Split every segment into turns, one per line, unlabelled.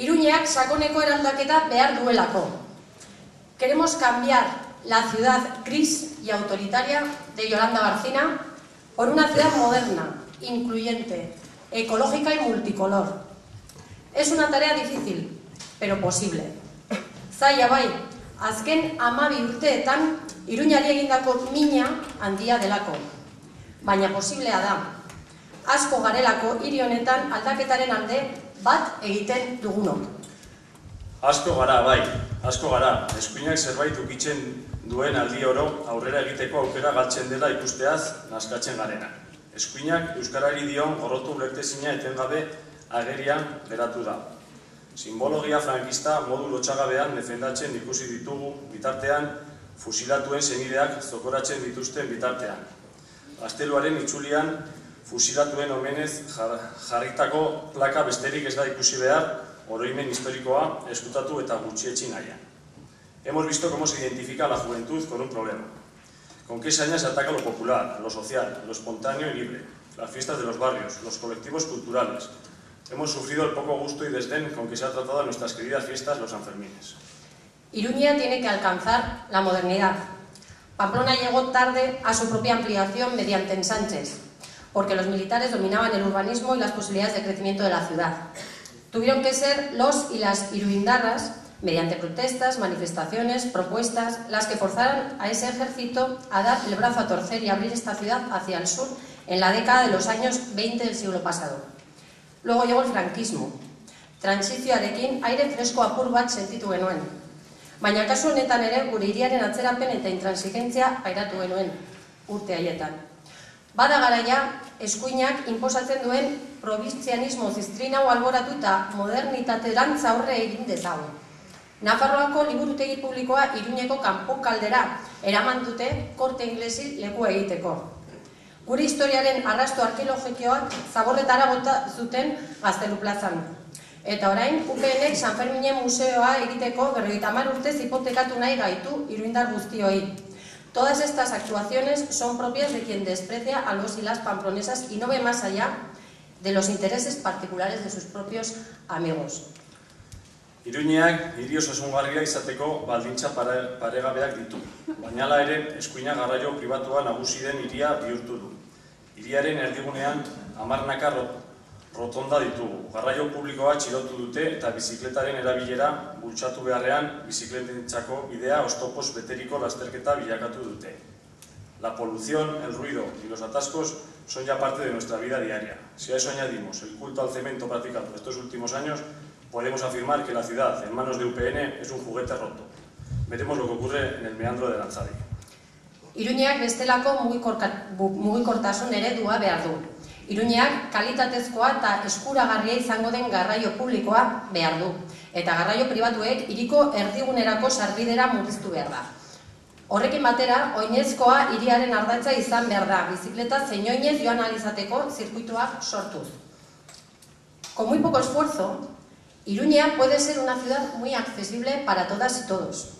Iruñeak sakoneko eraldaketa behar duelako. Queremos cambiar la ciudad gris y autoritaria de Yolanda Barcina por una ciudad moderna, incluyente, ecológica y multicolor. Es una tarea difícil, pero posible. Zaila bai, azken 12 urteetan Iruñari egindako mina handia delako. Baina posiblea da. Asko garelako hiri honetan aldaketaren alde bat egiten dugunok.
Asko gara, bai, asko gara. Eskuinak zerbait ukitzen duen aldi oro aurrera egiteko aukera galtzen dela ikusteaz naskatzen garena. Eskuinak euskarari dion gorrotu ulertezina etengabe agerian geratu da. Simbologia frankista modu lotxagabean defendatzen ikusi ditugu bitartean, fusilatuen senideak zokoratzen dituzten bitartean. Gazteluaren itzulian fusilatuen omenez jarritako plaka besterik ez da ikusi behar, oroimen historikoa eskutatu eta gutxietsi nahian. Hemos visto cómo se identifica la juventud con un problema. Con qué saña se ataca lo popular, lo social, lo espontáneo y libre, las fiestas de los barrios, los colectivos culturales. Hemos sufrido el poco gusto y desdén con que se ha tratado a nuestras queridas fiestas los Sanfermines.
Iruña tiene que alcanzar la modernidad. Pamplona llegó tarde a su propia ampliación mediante ensanches, porque los militares dominaban el urbanismo y las posibilidades de crecimiento de la ciudad. Tuvieron que ser los y las iruindarras, mediante protestas, manifestaciones, propuestas, las que forzaran a ese ejército a dar el brazo a torcer y abrir esta ciudad hacia el sur en la década de los años 20 del siglo pasado. Luego llegó el franquismo. Transizioarekin aire fresko apur bat sentitu genuen. Baina kasu honetan ere gure hiriaren atzerapen eta intransigentzia pairatu genuen urte haietan. Bada garaia, eskuinak inposatzen duen probintzianismo ziztrinau alboratu eta modernitaterantz aurre egin dezagun. Nafarroako liburutegi publikoa Iruñeko kanpokaldera eraman dute korte inglesi leku egiteko. Gure historiaren arrasto arkeologikoak zaborretara bota zuten Gaztelu plazan. Eta orain, UPNek Sanferminen museoa egiteko 50 urtez hipotekatu nahi gaitu iruindar guztioi. Todas estas actuaciones son propias de quien desprecia a los y las pamplonesas y no ve más allá de los intereses particulares de sus propios amigos.
Iruñeak hiri osasungarria izateko baldintza paregabeak ditu, baina hala ere eskuina garraio pribatua nagusi den hiria bihurtu du. Hiriaren erdigunean 10 rotonda ditugu. Garraio publikoa txilotu dute eta bizikletaren erabilera bultzatu beharrean bizikletentzako bidea oztopoz beteriko lasterketa bilakatu dute. La polución, el ruido y los atascos son ya parte de nuestra vida diaria. Si a eso añadimos el culto al cemento practicado estos últimos años, podemos afirmar que la ciudad, en manos de UPN, es un juguete roto. Veremos lo que ocurre en el meandro de Lanzadi.
Iruñeak bestelako mugikortasun eredua behar du. Iruñeak kalitatezkoa eta eskuragarria izango den garraio publikoa behar du. Eta garraio pribatuek hiriko erdigunerako sarbidera murriztu behar da. Horrekin batera, oinezkoa hiriaren ardatza izan behar da, bizikleta zein oinez joan ahal izateko zirkuituak sortuz. Con muy poco esfuerzo, Iruña puede ser una ciudad muy accesible para todas y todos.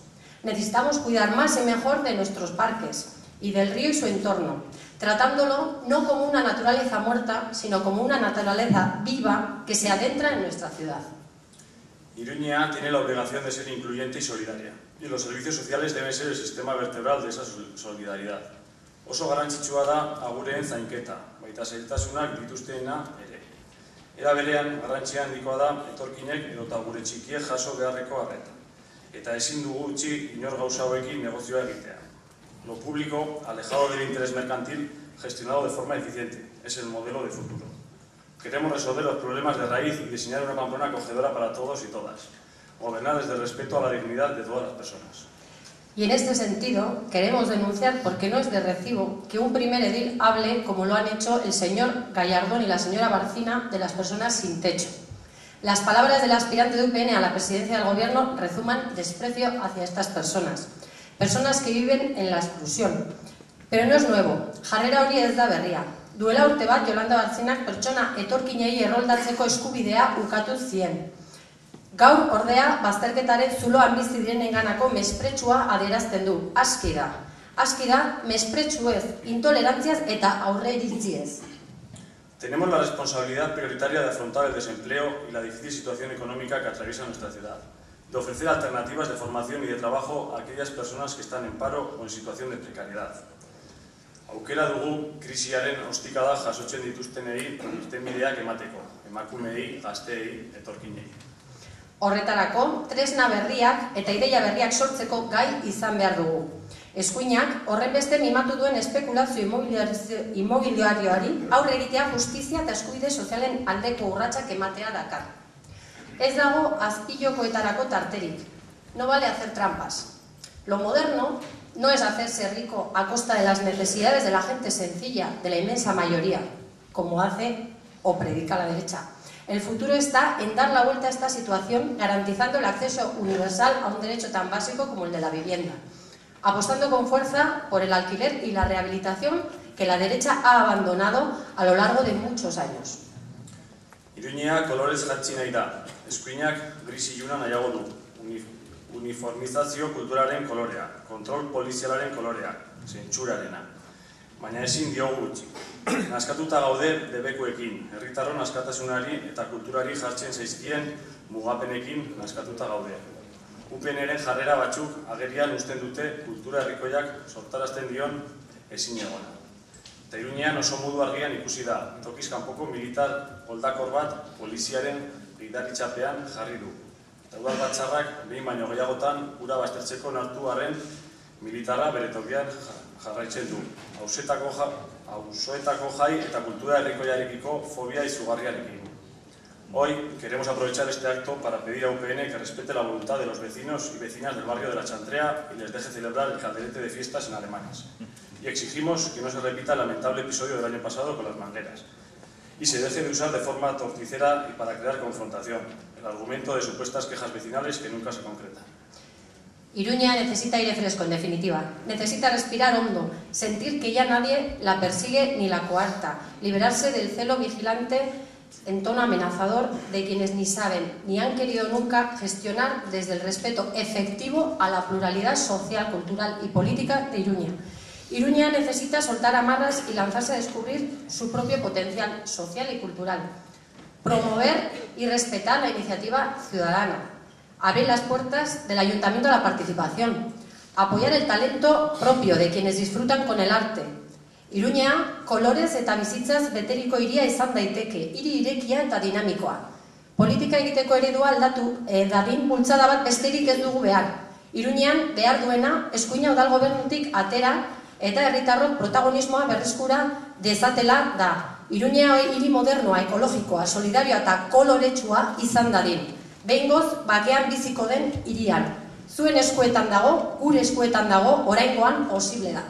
Necesitamos cuidar más y mejor de nuestros parques y del río y su entorno, tratándolo no como una naturaleza muerta, sino como una naturaleza viva que se adentra en nuestra ciudad.
Iruña tiene la obligación de ser incluyente y solidaria, y los servicios sociales deben ser el sistema vertebral de esa solidaridad. Oso garrantzitsua da agureen zainketa, baita zailtasunak dituzteena ere. Era berean, garrantzia handikoa da etorkinek edota gure txikiek jaso beharreko arreta. Eta ezin dugu utzi inor gauza hauekin negozioa egitea. Lo público, alejado del interés mercantil, gestionado de forma eficiente. Es el modelo de futuro. Queremos resolver los problemas de raíz y diseñar una Pamplona acogedora para todos y todas. Gobernar desde el respeto a la dignidad de todas las personas.
Y en este sentido, queremos denunciar, porque no es de recibo, que un primer edil hable, como lo han hecho el señor Gallardón y la señora Barcina, de las personas sin techo. Las palabras del aspirante de UPN a la presidencia del gobierno rezuman desprecio hacia estas personas. Personas que viven en la exclusión. Pero no es nuevo, jarrera hori ez da berria. Duela urte bat Yolanda Barcinak pertsona etorkinei erroldatzeko eskubidea ukatu zien. Gaur ordea bazterketaren zuloan bizi direnenganako mespretsua adierazten du. Aski da, mespretsuez, intolerantziaz eta aurreiritziez.
Tenemos la responsabilidad prioritaria de afrontar el desempleo y la difícil situación económica que atraviesa nuestra ciudad, de ofrecer alternativas de formación y de trabajo a aquellas personas que están en paro o en situación de precariedad. Aukera dugu krisiaren ostikada jasotzen dituztenei irtenbideak emateko, emakumeei, gazteei, etorkinei.
Horretarako, tresna berriak eta ideia berriak sortzeko gai izan behar dugu. Eskuinak horrenbeste mimatu duen espekulazio imobiliarioari aurre egitea justizia eta eskubide sozialen aldeko urratsak ematea dakar. Ez dago azpilokoetarako tarterik. No vale hacer trampas. Lo moderno no es hacerse rico a costa de las necesidades de la gente sencilla, de la inmensa mayoría, como hace o predica la derecha. El futuro está en dar la vuelta a esta situación garantizando el acceso universal a un derecho tan básico como el de la vivienda, apostando con fuerza por el alquiler y la rehabilitación que la derecha ha abandonado a lo largo de muchos años.
Iruñea kolorez jatzi nahi da, eskuinak gris iluna nahiago du, uniformizazio kulturaren kolorea, kontrol polizialaren kolorea, zentsurarena. Baina ezin diogu utzi. Naskatuta gaude debekuekin, herritarron askatasunari eta kulturari jartzen zaizkien mugapenekin naskatuta gaude. UPNren jarrera batzuk agerian uzten dute kultura herrikoiak sortarazten dion ezin egona. Eta Iruñean oso modu argian ikusi da, tokiz kanpoko militar holdakor bat poliziaren gidaritzapean jarri du. Eta udal batzarrak behin baino gehiagotan ura baztertzeko nartu arren militarra bere tokian jarraitzen du. Auzoetako jai eta kultura herrikoiarekiko fobia izugarriarekin. Hoy queremos aprovechar este acto para pedir a UPN que respete la voluntad de los vecinos y vecinas del barrio de La Chantrea y les deje celebrar el calderete de fiestas en Alemanes. Y exigimos que no se repita el lamentable episodio del año pasado con las mangueras y se deje de usar de forma torticera y para crear confrontación, el argumento de supuestas quejas vecinales que nunca se concretan.
Iruña necesita aire fresco, en definitiva. Necesita respirar hondo, sentir que ya nadie la persigue ni la coarta, liberarse del celo vigilante en tono amenazador de quienes ni saben ni han querido nunca gestionar desde el respeto efectivo a la pluralidad social, cultural y política de Iruña. Iruña necesita soltar amarras y lanzarse a descubrir su propio potencial social y cultural. Promover y respetar la iniciativa ciudadana. Abrir las puertas del ayuntamiento a la participación. Apoyar el talento propio de quienes disfrutan con el arte. Iruña, kolorez eta bizitzaz beteriko hiria izan daiteke, hiri irekia eta dinamikoa. Politika egiteko eredua aldatu dadin bultzada bat besterik ez dugu behar. Iruñean behar duena eskuina udal gobernutik atera eta herritarrok protagonismoa berreskura dezatela da. Iruña hiri modernoa, ekologikoa, solidarioa eta koloretsua izan dadin. Behingoz, bakean biziko den hirian. Zuen eskuetan dago, gure eskuetan dago, oraingoan posible da.